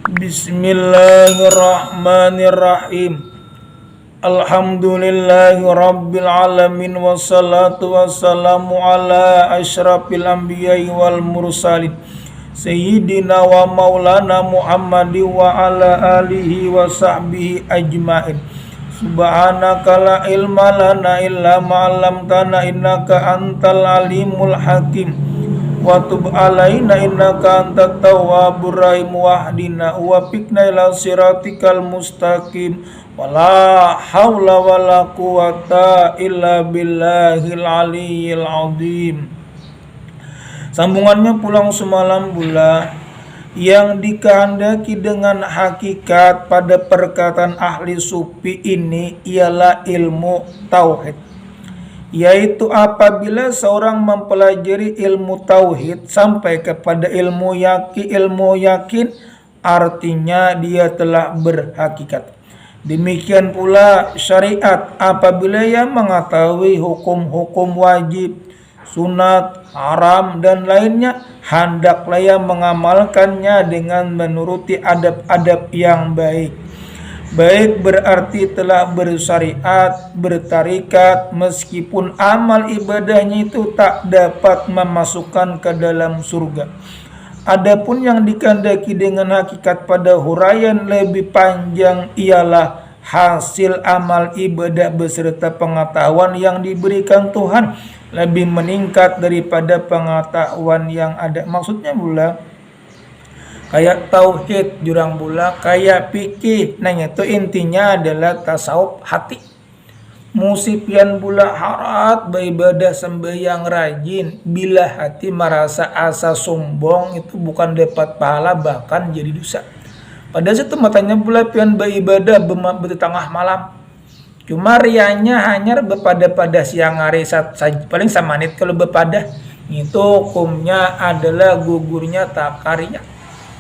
Bismillahirrahmanirrahim. Alhamdulillahi rabbil alamin wassalatu wassalamu ala asyrafil anbiya'i wal mursalin Sayyidina wa maulana Muhammadi wa ala alihi wa sahbihi ajmain. Subhanaka la ilma lana illa ma'allamtana innaka antal alimul hakim. Wa tub alaina innaka antat tawwabur rahim wahdina wa fikna ila siratikal mustaqim. Wala haula wala quwata illa billahil aliyyil azim. Sambungannya pulang semalam pula yang dikehendaki dengan hakikat pada perkataan ahli sufi ini ialah ilmu tauhid, yaitu apabila seorang mempelajari ilmu tauhid sampai kepada ilmu yakin artinya dia telah berhakikat. Demikian pula syariat, apabila ia mengetahui hukum-hukum wajib, sunat, haram dan lainnya, hendaklah ia mengamalkannya dengan menuruti adab-adab yang baik. Baik berarti telah bersyariat, bertarikat, meskipun amal ibadahnya itu tak dapat memasukkan ke dalam surga. Adapun yang dikehendaki dengan hakikat pada huraian lebih panjang ialah hasil amal ibadah beserta pengetahuan yang diberikan Tuhan lebih meningkat daripada pengetahuan yang ada. Maksudnya pula kayak tauhid jurang pula kayak fikih. Nah itu intinya adalah tasawuf hati. Musipian pula harat beribadah sembahyang rajin, bila hati merasa asa sombong itu bukan dapat pahala bahkan jadi dosa. Pada situ matanya pula pian beribadah di tengah malam, cuma rianya hanya pada siang hari paling samanit. Kalau bepadah itu hukumnya adalah gugurnya takarinya,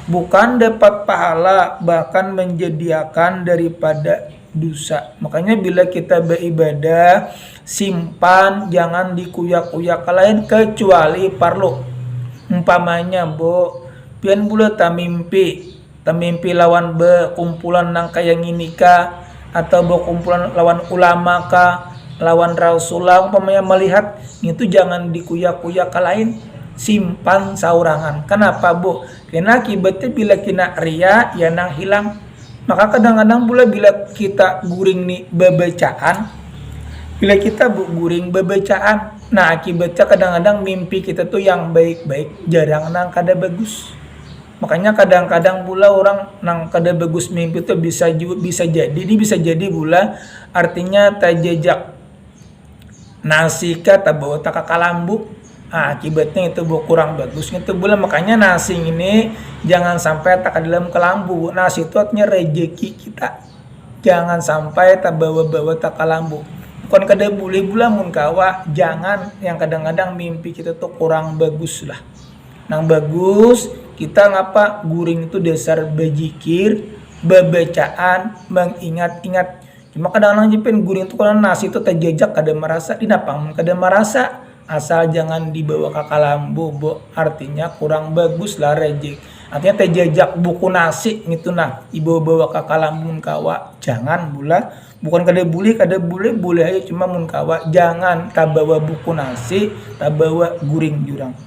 bukan dapat pahala bahkan menjadikan daripada dosa. Makanya bila kita beribadah simpan, jangan dikuyak-kuyak lain kecuali perlu. Umpamanya pian pula tamimpi lawan kumpulan nang kaya nginika atau kumpulan lawan ulama ka, lawan Rasulullah umpamanya melihat itu jangan dikuyak-kuyak lain, simpan saurangan. Kenapa karena akibatnya bila kena ria ya nang hilang. Maka kadang-kadang pula bila kita guring nih bebacaan, nah akibatnya kadang-kadang mimpi kita tuh yang baik-baik jarang nang kada bagus. Makanya kadang-kadang pula orang nang kada bagus mimpi itu bisa jadi pula artinya tajajak nasika tabawa takakalambu. Nah, akibatnya itu kurang bagus itu pula. Makanya nasi ini jangan sampai tak dalam kelambu. Nasi itu artinya rejeki kita, jangan sampai tak bawa-bawa tak kelambu. Bukan kada boleh pula mun kawa, jangan yang kadang-kadang mimpi kita tuh kurang bagus lah. Nang bagus kita ngapa guring itu dasar bejikir, bebacaan, mengingat-ingat. Cuma kadang-kadang jipen guring itu kalau nasi itu terjejak kada merasa dinapang kada merasa. Asal jangan dibawa ke kalambu, artinya kurang bagus lah rejek. Artinya terjejak buku nasi gitu nah, dibawa-bawa ke kalambu mun kawa. Jangan pula, bukan kada boleh aja, cuma mun kawa jangan tak bawa buku nasi, tak bawa guring jurang.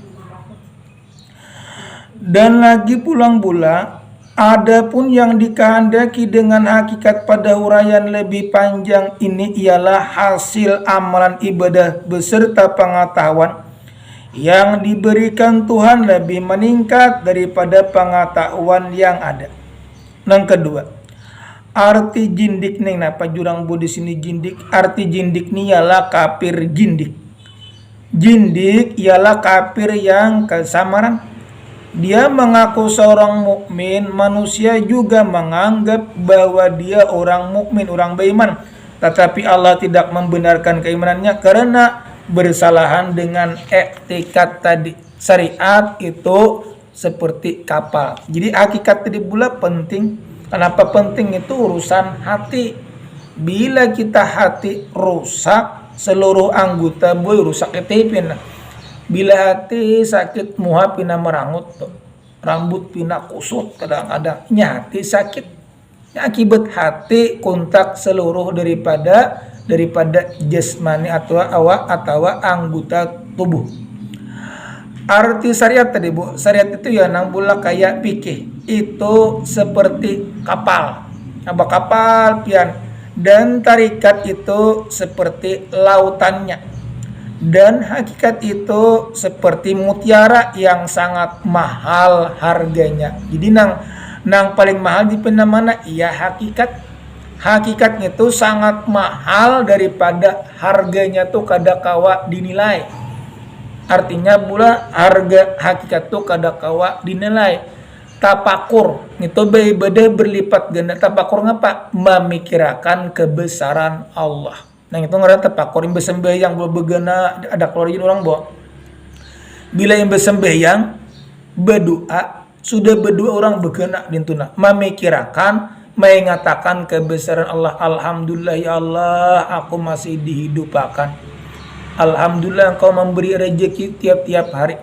Dan lagi pulang pula, adapun yang dikehendaki dengan hakikat pada huraian lebih panjang ini ialah hasil amalan ibadah beserta pengetahuan yang diberikan Tuhan lebih meningkat daripada pengetahuan yang ada. Yang kedua, arti jindik nih napa jurang di sini jindik? Arti jindik ni ialah kafir jindik. Jindik ialah kafir yang kesamaran. Dia mengaku seorang mukmin, manusia juga menganggap bahwa dia orang mukmin, orang beriman, tetapi Allah tidak membenarkan keimanannya karena bersalahan dengan etikat tadi. Syariat itu seperti kapal. Jadi hakikat tadi pula penting. Kenapa penting? Itu urusan hati. Bila kita hati rusak, seluruh anggota rusak etipin. Bila hati sakit muha pina merangut tuh. rambut pina kusut kadang-kadang hati sakit akibat hati kontak seluruh daripada jasmani atau anggota tubuh. Arti syariat tadi Bu, syariat itu ya nang bula kayak pikir itu seperti kapal, kapal pian, dan tarikat itu seperti lautannya, dan hakikat itu seperti mutiara yang sangat mahal harganya. Jadi nang paling mahal di mana? Iya hakikatnya itu sangat mahal daripada harganya tuh kada kawa dinilai. Artinya pula harga hakikat tuh kada kawa dinilai. Tapakur itu beda berlipat ganda. Tapakur ngapa? Memikirkan kebesaran Allah. Nah itu ngaran tapakur. Yang bersembahyang begana ada keluar orang bawa. Bila yang bersembahyang berdoa sudah berdua orang begana dintuna memikirkan mengatakan kebesaran Allah. Alhamdulillah ya Allah, aku masih dihidupakan. Alhamdulillah engkau memberi rezeki tiap-tiap hari.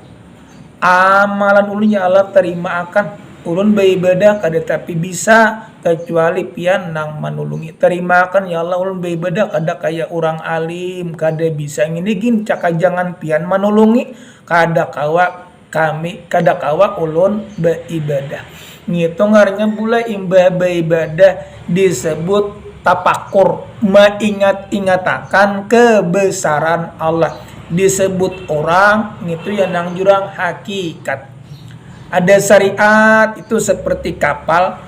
Amalan ulun ya Allah terima akan. Ulun beribadah kada tapi bisa kecuali pian nang manulungi. Terima akan ya Allah ulun beribadah kada kaya orang alim, kada bisa ngini gin caka jangan pian manulungi kada kawa ulun beribadah. Ngitu ngarannya pula imbah beribadah disebut tapakur, mengingat-ingatakan kebesaran Allah. Disebut orang itu yang nang jurang hakikat. Ada syariat itu seperti kapal,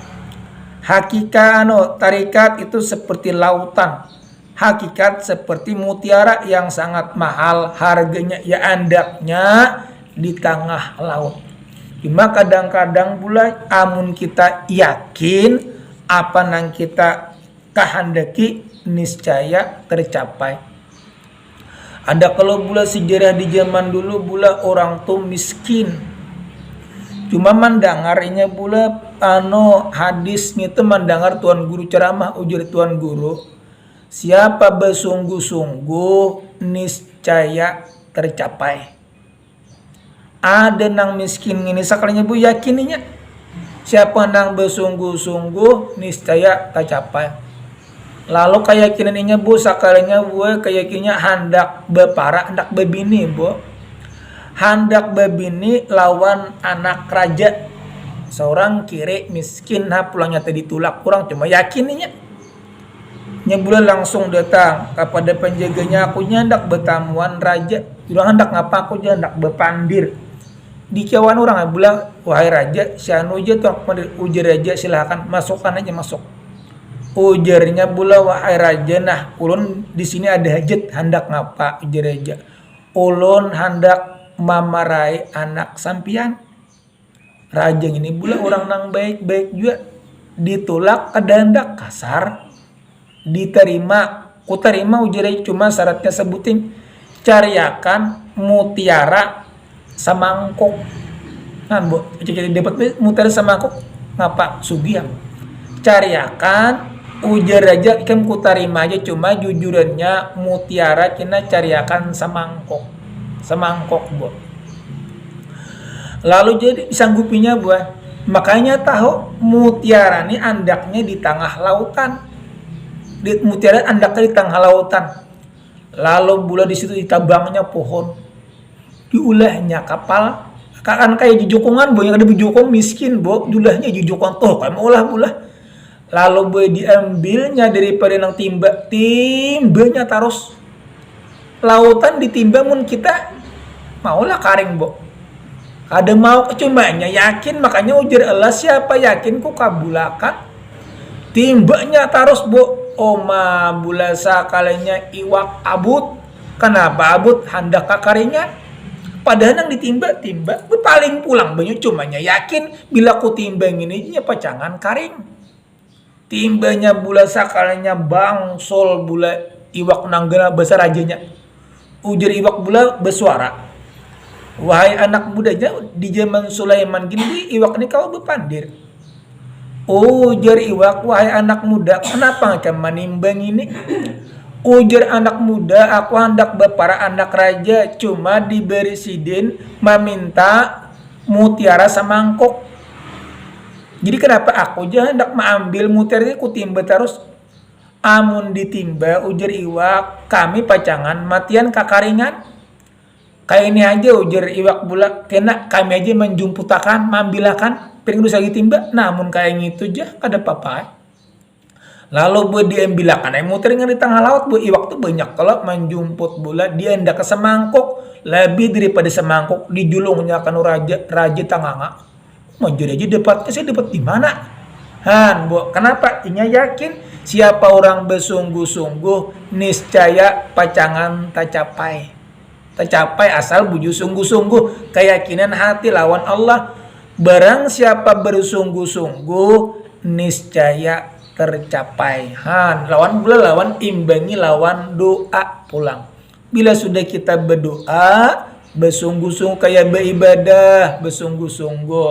tarikat itu seperti lautan, hakikat seperti mutiara yang sangat mahal harganya, ya andaknya di tengah laut. Cuma kadang-kadang pula amun kita yakin apa nang kita kahandaki niscaya tercapai. Ada kalau bula sejarah di zaman dulu bula orang tuh miskin. Cuma mendengarnya bula hadis itu mendengar tuan guru ceramah, ujar tuan guru, siapa bersungguh-sungguh niscaya tercapai. Ada nang miskin ini sekalinya Bu yakininya. Siapa nang bersungguh-sungguh niscaya tercapai. Lalu keyakinannya Bu sekalinya Bu keyakinannya hendak bepara, hendak bebini Bu. Hendak bebini lawan anak raja. Seorang kiri miskin pulangnya tadi tulak kurang cuma yakininya. Nyebula langsung datang kepada penjaganya, aku hendak bertamuan raja. Bilang hendak ngapa aku hendak berpandir. Di kawan orang bilang, wahai raja, si anu aja tuh ujar raja silakan masukkan aja masuk. Ujarnya pula wahai raja, nah ulun di sini ada hajat hendak ngapa ujar raja. Ulun hendak mamarai anak sampian. Raja ini pula orang nang baik-baik juga ditolak ada hendak kasar. Diterima, ku terima ujar raja cuma syaratnya sebutin cariakan mutiara samangkok. Nah, Bu, jadi dapat mutiara samangkok ngapa sugiang. Cariakan ujar aja ikan ku terima aja cuma jujurannya mutiara kena cariakan samangkok. Samangkok, Bu. Lalu jadi sanggupinya Bu. Makanya tahu mutiara ini andaknya di tengah lautan. Mutiara andaknya di tengah lautan. Lalu bula di situ ditabangnya pohon. Diulahnya kapal. Kan kayak jujukungan Bu, yang ada jujukung miskin Bu, diulahnya jujukungan tuh kayak mau ulah. Lalu Bu diambilnya daripada nang timbanya taros lautan ditimba mun kita maulah karing Bu. Ada mau kecumanya yakin makanya ujar Allah siapa yakin ku kabulakan timbanya taros Bu. Oma bulasa kalanya iwak abut. Kenapa abut hendak kakaringan? Padahal yang ditimba paling pulang banyak cumanya yakin bila ku timbang ini pacangan karing. Timbanya bulasa kalanya bangsol bula iwak nanggana besar rajanya. Ujar iwak bula bersuara. Wahai anak mudanya di zaman Sulaiman gini iwak ini kau berpandir. Ujar iwak, wahai anak muda, kenapa engkau menimbang ini? Ujar anak muda, aku hendak bepara anak raja, cuma diberi sidin meminta mutiara semangkuk. Jadi kenapa aku aja hendak mengambil mutiara itu ku timba terus. Amun ditimba ujar iwak kami pacangan matian kakaringan. Kayak ini aja ujar iwak bulak kena kami aja menjumputakan mambilakan piring dosa timba. Namun kayak gitu aja kada apa-apa. Lalu buat diambilakan muter di tengah laut bu iwak tuh banyak kalau menjumput bola dia hendak ke semangkuk lebih daripada semangkuk dijulungnya kan raja tanganga. Mau jadi aja dapatnya saya dapat di mana? Han bu kenapa? Inya yakin siapa orang bersungguh-sungguh niscaya pacangan tercapai. Tercapai asal buju sungguh-sungguh keyakinan hati lawan Allah. Barang siapa bersungguh-sungguh niscaya tercapai. Han lawan pula lawan imbangi lawan doa pulang. Bila sudah kita berdoa bersungguh-sungguh kayak beribadah bersungguh-sungguh,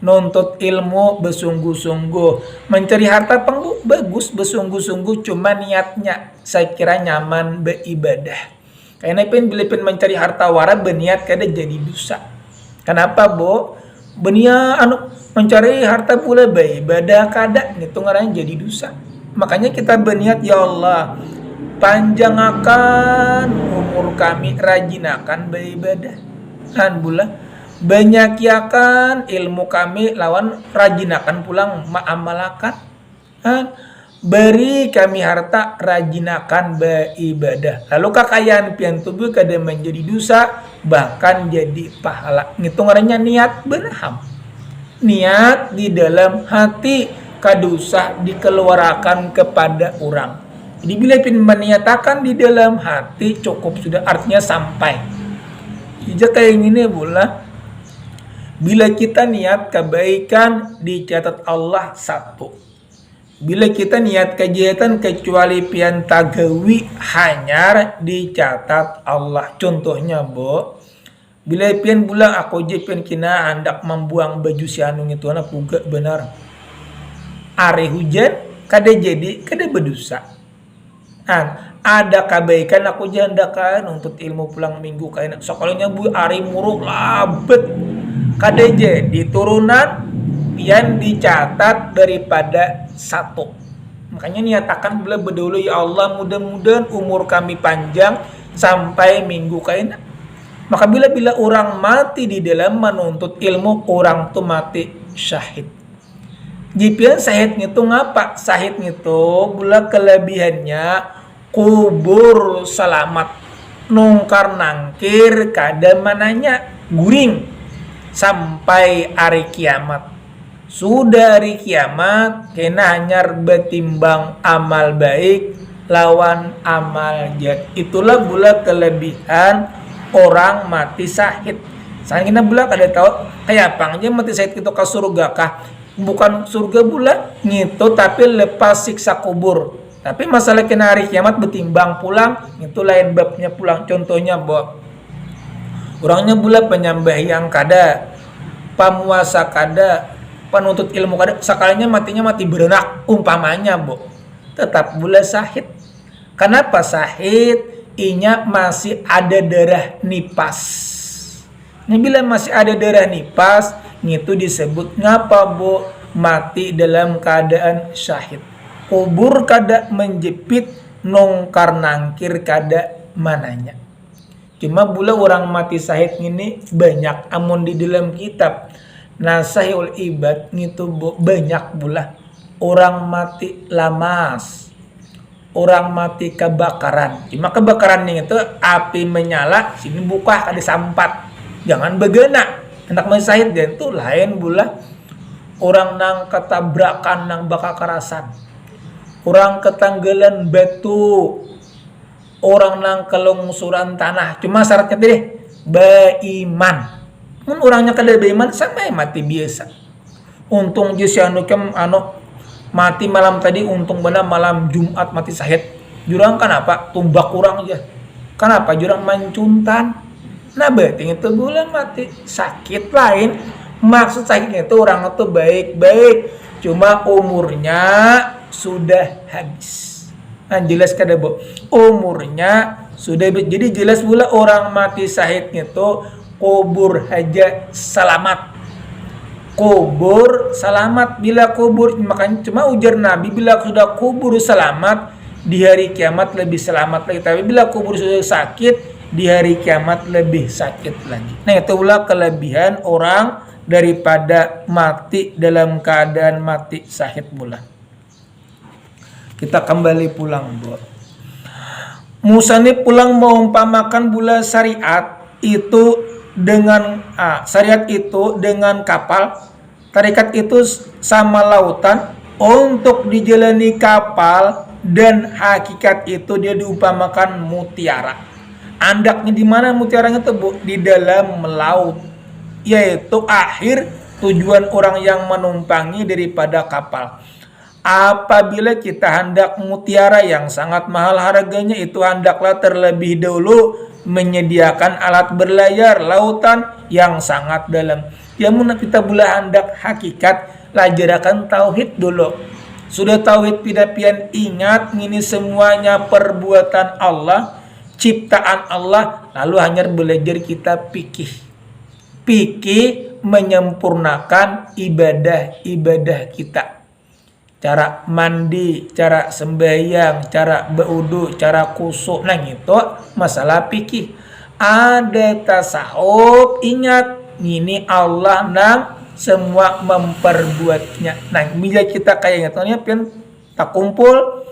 nuntut ilmu bersungguh-sungguh, mencari harta bagus bersungguh-sungguh, cuma niatnya saya kira nyaman beribadah. Karena bila mencari harta warat berniat kada jadi dosa. Kenapa bu? Berniat mencari harta pula beribadah kada itu ngaranya jadi dosa. Makanya kita berniat ya Allah panjang akan umur kami rajinakan beribadah. Han pula banyakiakan ilmu kami lawan rajinakan pulang ma'amalakan. Han beri kami harta rajinakan beribadah. Lalu kekayaan pian tubuh kada menjadi dosa bahkan jadi pahala. Ngitung orangnya niat berham. Niat di dalam hati kadusah dikeluarkan kepada orang. Jadi bila meniatakan di dalam hati cukup sudah artinya sampai. Jadi kayak gini pula. Bila kita niat kebaikan dicatat Allah satu. Bila kita niat kejahatan kecuali pian tagawi hanyar dicatat Allah. Contohnya bu. Bila pian bulan aku je pian kina hendak membuang baju si anung itu anak puga benar. Hari hujan kada jadi kada berdosa. Ada kebaikan aku jandakan untuk ilmu pulang minggu kayak sekolahnya bu hari muruk labet kada jadi turunan yang dicatat daripada satu. Makanya niatakan bila berdulu ya Allah mudah-mudahan umur kami panjang sampai minggu kayak. Maka bila orang mati di dalam menuntut ilmu orang tuh mati syahid. Jipian syahid itu ngapa? Syahid itu bula kelebihannya kubur selamat nungkar nangkir kada mananya guring sampai hari kiamat. Sudah hari kiamat kena hanyar betimbang amal baik lawan amal jahat. Itulah bula kelebihan orang mati syahid. Saya kena bula kada tahu kayak apa aja mati syahid itu ke surga kah? Bukan surga bula gitu tapi lepas siksa kubur. Tapi masalah kena hari kiamat betimbang pulang itu lain babnya pulang. Contohnya bahwa orangnya pula penyembah yang kada, pemuasa kada, penuntut ilmu kada, sekalinya matinya mati berenak umpamanya bu, tetap pula syahid. Kenapa syahid? Inya masih ada darah nipas. Ini bila masih ada darah nipas, itu disebut ngapa bu? Mati dalam keadaan syahid. Kubur kada menjepit, nongkar nangkir kada mananya. Cuma bula orang mati syahid ini banyak. Amun di dalam kitab Nasahul Ibad itu banyak bula. Orang mati lamas, orang mati kebakaran. Cuma kebakaran ini itu api menyala, sini buka kada sampat. Jangan begena. Hendak mati syahid dan itu lain bula. Orang nang ketabrakan nang bakal kerasan. Orang ketanggalan batu, orang nang kelongsoran tanah. Cuma syaratnya deh beriman. Mun orangnya kada beriman sampai mati biasa. Untung je si anu mati malam tadi untung benar malam Jumat mati syahid. Jurang kenapa? Tumbak kurang aja. Kenapa jurang mancuntan? Nah berarti itu bulan mati sakit lain. Maksud sakitnya itu orang itu baik-baik. Cuma umurnya sudah habis. Nah, jelas kada bu? Umurnya sudah habis. Jadi jelas pula orang mati syahidnya itu kubur haja selamat. kubur selamat bila kubur, makanya cuma ujar Nabi bila sudah kubur selamat di hari kiamat lebih selamat lagi, tapi bila kubur sudah sakit di hari kiamat lebih sakit lagi. Nah, itulah kelebihan orang daripada mati dalam keadaan mati syahid pula. Kita kembali pulang, Bu. Musannif pulang mengumpamakan bula syariat itu dengan syariat itu dengan kapal, tarekat itu sama lautan untuk dijalani kapal, dan hakikat itu dia diumpamakan mutiara. Andaknya di mana mutiaranya itu, Bu? Di dalam laut, yaitu akhir tujuan orang yang menumpangi daripada kapal. Apabila kita hendak mutiara yang sangat mahal harganya, itu hendaklah terlebih dahulu menyediakan alat berlayar lautan yang sangat dalam. Ya mun kita bula hendak hakikat, lajarakan tauhid dulu. Sudah tauhid pidapian, ingat ini semuanya perbuatan Allah, ciptaan Allah, lalu hanya belajar kita fikih menyempurnakan ibadah kita. Cara mandi, cara sembahyang, cara berwudu, cara kusuk, nah gitu masalah fikih. Ada tasawuf, ingat ini Allah nang semua memperbuatnya. Nah, bila kita kayak ingatnya pian tak kumpul,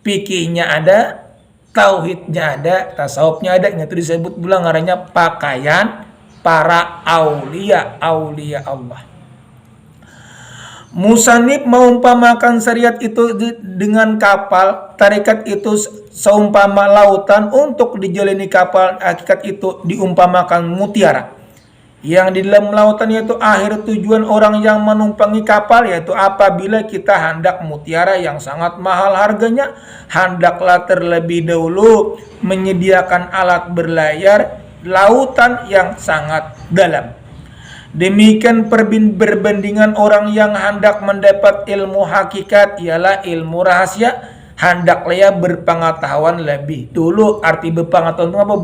fikihnya ada, tauhidnya ada, tasawufnya ada, itu disebut pula ngarannya pakaian para aulia Allah. Musannif mengumpamakan syariat itu dengan kapal, tarekat itu seumpama lautan untuk dijalani kapal, hakikat itu diumpamakan mutiara. Yang di dalam lautan yaitu akhir tujuan orang yang menumpangi kapal, yaitu apabila kita hendak mutiara yang sangat mahal harganya, hendaklah terlebih dahulu menyediakan alat berlayar lautan yang sangat dalam. Demikian perbandingan orang yang hendak mendapat ilmu hakikat ialah ilmu rahasia, hendaklah ya berpengetahuan lebih dulu. Arti berpengetahuan itu apa?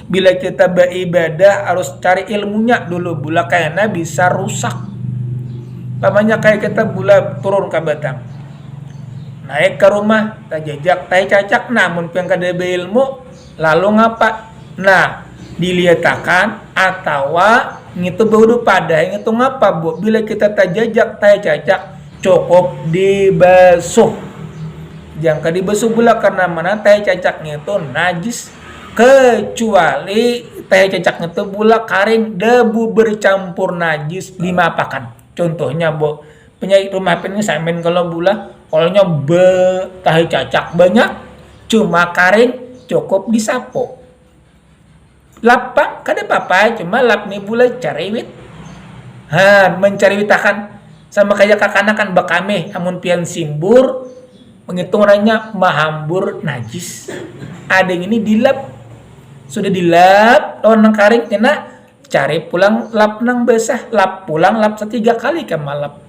Bila kita beribadah harus cari ilmunya dulu, bula kayaknya bisa rusak. Namanya kayak kita bula turun ke Batang, naik ke rumah, tajajak, cacak, namun yang kada berilmu, lalu ngapa? Nah, dilihatkan atau ngitu baudu pada ngitu ngapa, Bu? Bila kita tajajak, cacak, cukup dibasuh. Jangan dibasuh pula karena mana teh cacaknya itu najis, kecuali teh cacaknya itu pula kering debu bercampur najis dimapakan. Contohnya, Bu, penyakit rumah ini samin kalau kalaunya teh cacak banyak cuma kering cukup disapu. Lapang kada apa-apa, cuma lap nih bula cariwit. Mencariwitakan sama kayak kakanakan bakame amun pian simbur menghitung orangnya mahambur najis. Ada yang ini dilap, sudah dilap lawan nang karing kena cari pulang lap nang basah, lap pulang lap 3 kali ke malap.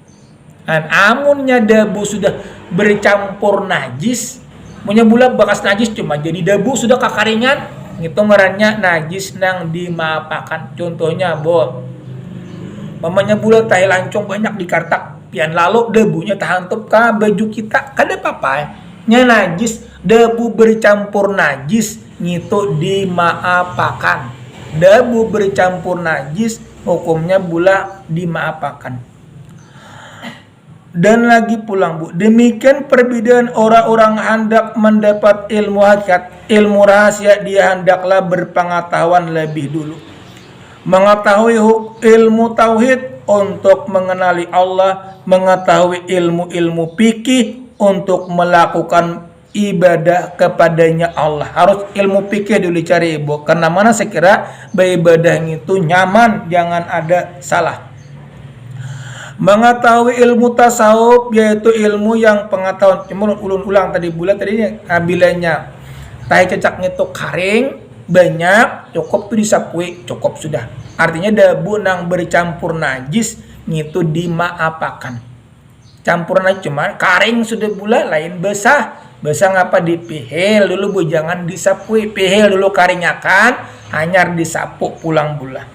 Amunnya debu sudah bercampur najis, punya bula bekas najis cuma jadi debu sudah kakaringan, ngitung ngarannya najis nang dimapakan. Contohnya, Bu, mamanya bula tahi lancong banyak di kartak, pian lalu debunya tahantup ke baju kita, kada apa-apa nya najis, debu bercampur najis ngitu dimaapakan. Debu bercampur najis hukumnya bula dimaapakan. Dan lagi pulang, Bu, demikian perbedaan orang-orang hendak mendapat ilmu hakikat, ilmu rahasia, dia hendaklah berpengetahuan lebih dulu, mengetahui ilmu tauhid untuk mengenali Allah, mengetahui ilmu-ilmu fikih untuk melakukan ibadah kepadanya Allah. Harus ilmu fikih dulu cari, Ibu, karena mana sekira beribadah itu nyaman, jangan ada salah. Mengetahui ilmu tasawuf, yaitu ilmu yang pengetahuan, cuma ulang tadi bulan tadi bilanya tahi cacaknya itu kering banyak cukup tuh disapui, cukup sudah. Artinya debu nang bercampur najis itu dimaapakan. Campur najis cuma kering sudah bula lain basah ngapa dipihil dulu, Bu, jangan disapui, pihil dulu karingakan hanya disapu pulang bula.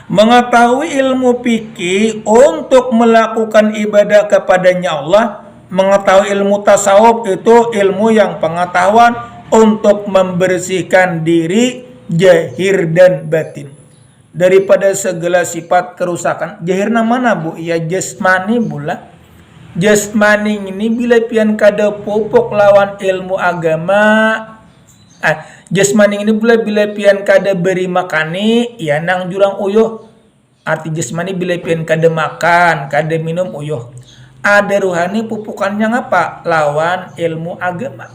Mengetahui ilmu fikih untuk melakukan ibadah kepadanya Allah. Mengetahui ilmu tasawuf itu ilmu yang pengetahuan untuk membersihkan diri zahir dan batin daripada segala sifat kerusakan. Zahirna mana bu? Ya jasmani bula. Jasmani ini bila pian kada pupuk lawan ilmu agama. Jasmani ini bila pian kada beri makani, ya nang jurang uyuh. Arti jasmani bila pian kada makan, kada minum uyuh. Ada ruhani pupukannya apa? Lawan ilmu agama.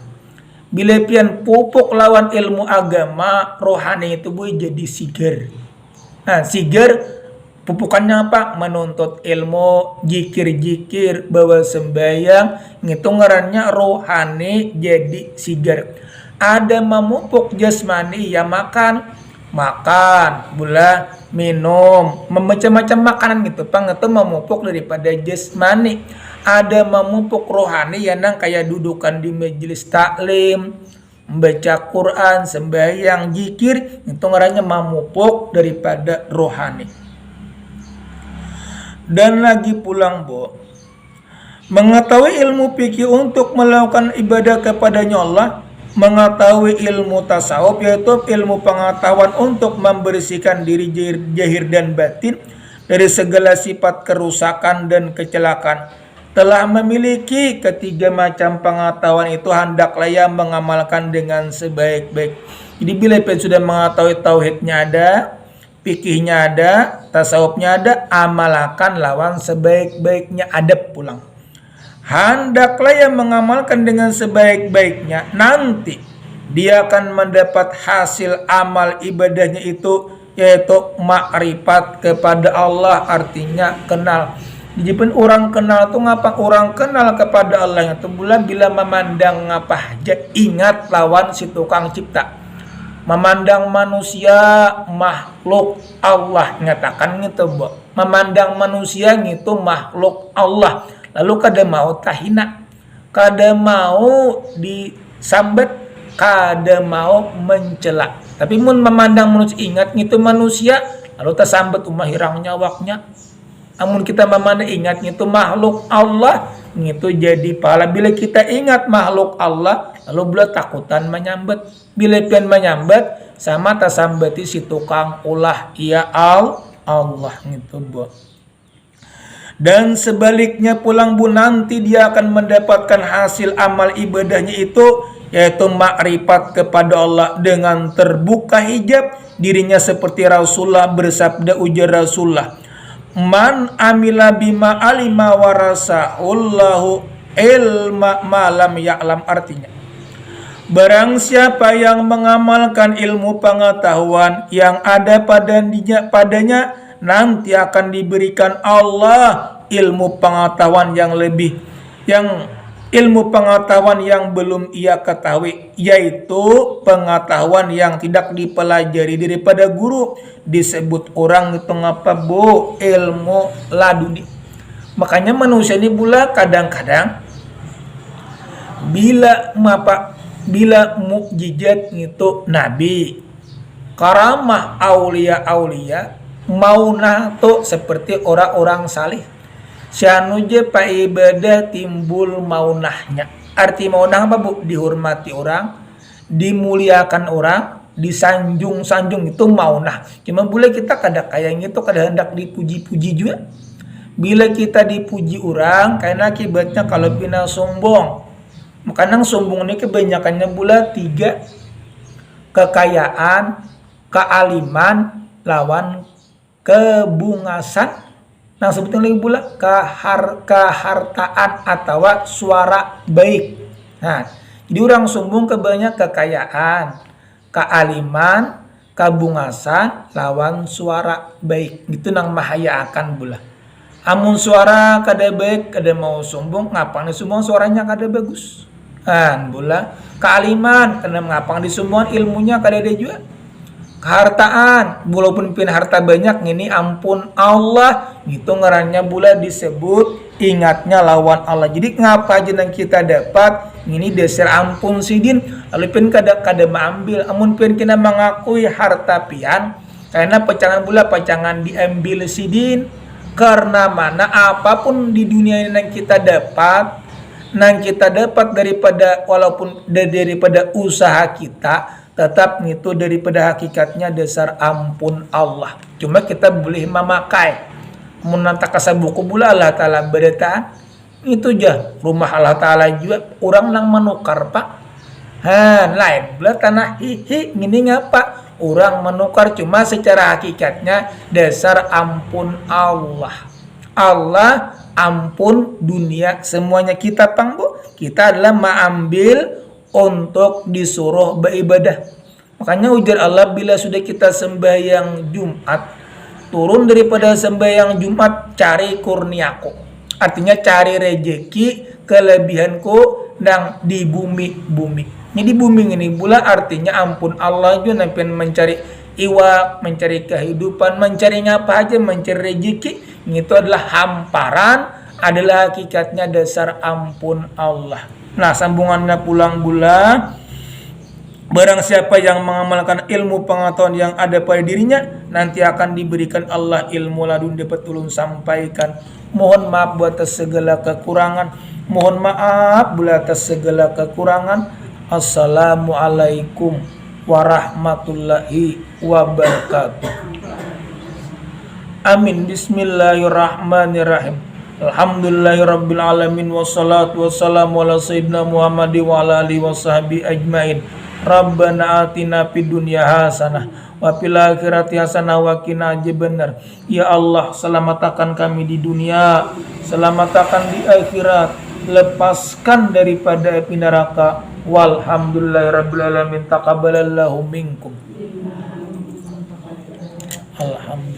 Bila pian pupuk lawan ilmu agama, rohani itu bu jadi sigar. Sigar pupukannya apa? Menuntut ilmu, jikir-jikir, bawa sembayang, itu ngarannya rohani jadi sigar. Ada memupuk jasmani, ya makan, bula minum, macam-macam makanan gitu. Itu memupuk daripada jasmani. Ada memupuk rohani, ya nang kayak dudukan di majelis taklim, membaca Quran, sembahyang, zikir, itu ngarannya memupuk daripada rohani. Dan lagi pulang bu, mengetahui ilmu fikih untuk melakukan ibadah kepadanya Allah. Mengetahui ilmu tasawuf yaitu ilmu pengetahuan untuk membersihkan diri zahir dan batin dari segala sifat kerusakan dan kecelakaan. Telah memiliki ketiga macam pengetahuan itu, hendaklah ia mengamalkan dengan sebaik-baik. Jadi bila sudah mengetahui tauhidnya ada, fikihnya ada, tasawufnya ada, amalkan lawan sebaik-baiknya, adab pulang. Hendaklah yang mengamalkan dengan sebaik-baiknya, nanti dia akan mendapat hasil amal ibadahnya itu, yaitu makrifat kepada Allah, artinya kenal. Dijepun orang kenal tuh ngapa? Orang kenal kepada Allah itu bila memandang ngapa aja ingat lawan si tukang cipta. Memandang manusia makhluk Allah, nyatakan gitu bu. Memandang manusia gitu makhluk Allah. Lalu kada mau tahina, kada mau disambat, kada mau mencela. Tapi mun memandang manusia ingat gitu manusia, lalu tersambat umah hirang nyawaknya. Amun kita memandang ingat gitu makhluk Allah, itu jadi pahala. Bila kita ingat makhluk Allah, lalu bila takutan menyambat. Bila pian menyambat, sama tersambati si tukang ulah, ya Allah gitu bu. Dan sebaliknya pulang bu, nanti dia akan mendapatkan hasil amal ibadahnya itu, yaitu makrifat kepada Allah dengan terbuka hijab dirinya, seperti Rasulullah bersabda, ujar Rasulullah, man amila bima alima warasahullahu ilma malam ya'lam. Artinya, barang siapa yang mengamalkan ilmu pengetahuan yang ada padanya, nanti akan diberikan Allah ilmu pengetahuan yang lebih, ilmu pengetahuan yang belum ia ketahui, yaitu pengetahuan yang tidak dipelajari daripada guru. Disebut orang itu ngapa bu? Ilmu laduni. Makanya manusia ini pula kadang-kadang bila mukjizat itu nabi, karamah aulia maunah tuh seperti orang-orang salih. Syanuje pa ibadah timbul maunahnya. Arti maunah apa bu? Dihormati orang, dimuliakan orang, disanjung-sanjung, itu maunah. Cuma boleh kita kada kayak gitu, kada hendak dipuji-puji juga. Bila kita dipuji orang, karena akibatnya kalau pina sombong. Makanya sombong ini kebanyakannya pula 3: kekayaan, kealiman, lawan kebungasan. Nah sebetulnya lagi pula kehartaan atau suara baik. Nah, jadi orang sombong kebanyak kekayaan, kealiman, kebungasan, lawan suara baik. Itu nang mahaya akan pula. Amun suara kada baik, kada mau sombong, ngapang disumbang suaranya kada bagus. Kan pula kealiman, kada ngapang disumbang ilmunya kada ada juga. Kehartaan, walaupun pin harta banyak, ini ampun Allah, itu ngarannya pula disebut ingatnya lawan Allah. Jadi ngapa aja yang kita dapat ini dasar ampun sidin, lalu pin kada mengambil. Amun pin kita mengakui harta pian, Karena pacangan diambil sidin, karena mana apapun di dunia ini yang kita dapat daripada walaupun daripada usaha kita, tetap itu daripada hakikatnya dasar ampun Allah. Cuma kita boleh memakai menanta kasabuku bula Allah Ta'ala berdata itu aja rumah Allah Ta'ala juga orang nang menukar pak lain bela tanah hihi gini ngapa orang menukar, cuma secara hakikatnya dasar ampun Allah ampun dunia semuanya kita panggo, kita adalah mengambil untuk disuruh beribadah. Makanya ujar Allah, bila sudah kita sembahyang Jumat, turun daripada sembahyang Jumat, cari kurniaku, artinya cari rejeki kelebihanku yang di bumi. Jadi bumi ini pula artinya ampun Allah juga sampai mencari iwak, mencari kehidupan, mencari apa aja, mencari rejeki. Itu adalah hamparan, adalah hakikatnya dasar ampun Allah. Nah, sambungannya pulang bula, barang siapa yang mengamalkan ilmu pengetahuan yang ada pada dirinya, nanti akan diberikan Allah ilmu ladun dapat ulun sampaikan. Mohon maaf buat atas segala kekurangan. Mohon maaf buat atas segala kekurangan. Assalamualaikum warahmatullahi wabarakatuh. Amin. Bismillahirrahmanirrahim. Alhamdulillahirabbil alamin wassalatu wassalamu ala sayyidina Muhammad wa ala alihi washabihi ajmain. Rabbana atina fid dunya hasanah wa fil akhirati hasanah wa qina adzabannar. Ya Allah, selamatkan kami di dunia, selamatkan di akhirat, lepaskan daripada api neraka. Walhamdulillahirabbil alamin. Taqabbalallahu minkum. Alhamdulillah.